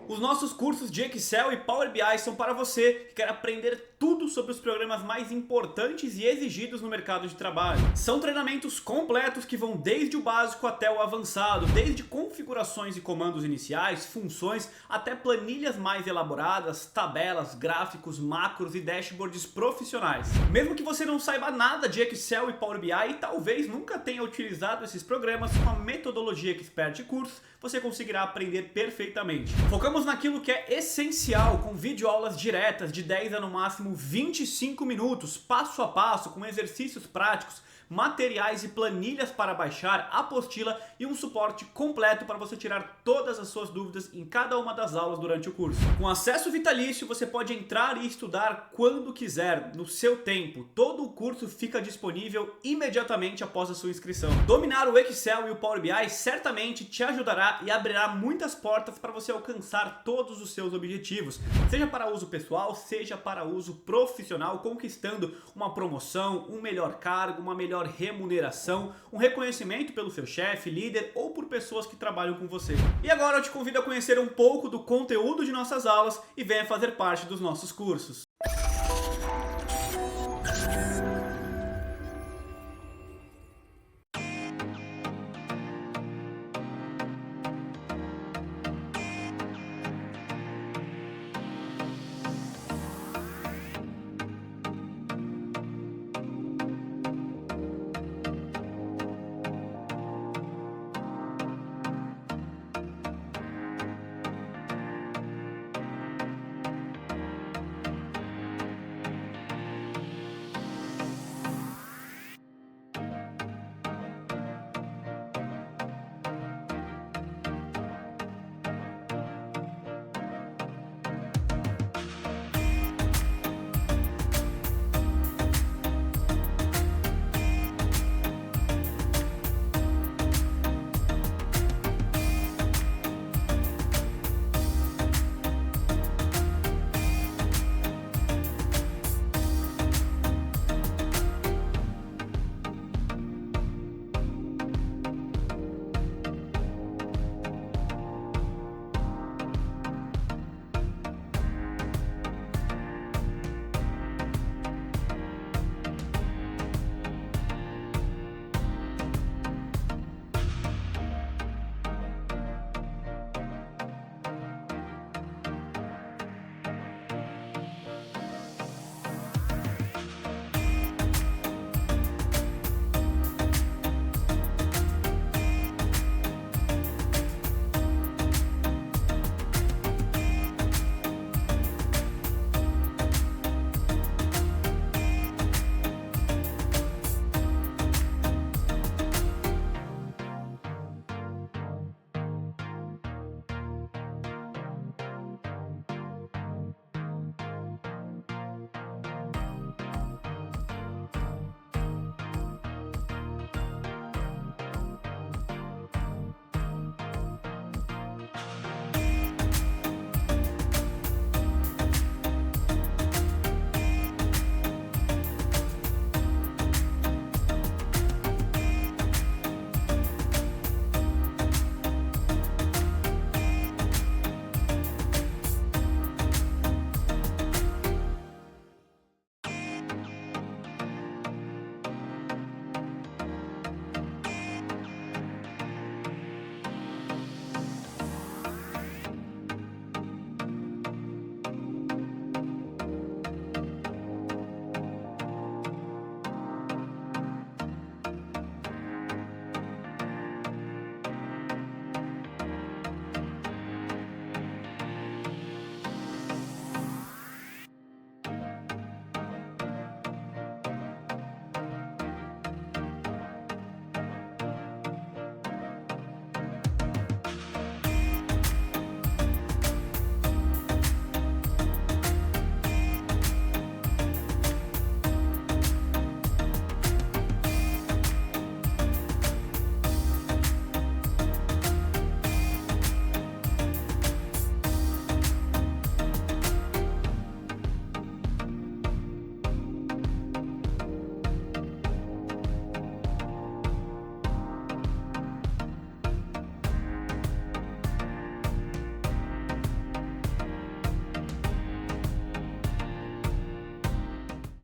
Os nossos cursos de Excel e Power BI são para você que quer aprender tudo sobre os programas mais importantes e exigidos no mercado de trabalho. São treinamentos completos que vão desde o básico até o avançado, desde configurações e comandos iniciais, funções, até planilhas mais elaboradas, tabelas, gráficos, macros e dashboards profissionais. Mesmo que você não saiba nada de Excel e Power BI e talvez nunca tenha utilizado esses programas, com a metodologia Expert de cursos, você conseguirá aprender perfeitamente. Focamos naquilo que é essencial, com videoaulas diretas de 10 a no máximo 25 minutos, passo a passo, com exercícios práticos, materiais e planilhas para baixar, apostila e um suporte completo para você tirar todas as suas dúvidas em cada uma das aulas durante o curso. Com acesso vitalício, você pode entrar e estudar quando quiser, no seu tempo. Todo o curso fica disponível imediatamente após a sua inscrição. Dominar o Excel e o Power BI certamente te ajudará e abrirá muitas portas para você alcançar todos os seus objetivos, seja para uso pessoal, seja para uso profissional, conquistando uma promoção, um melhor cargo, uma melhor remuneração, um reconhecimento pelo seu chefe, líder ou por pessoas que trabalham com você. E agora eu te convido a conhecer um pouco do conteúdo de nossas aulas e venha fazer parte dos nossos cursos.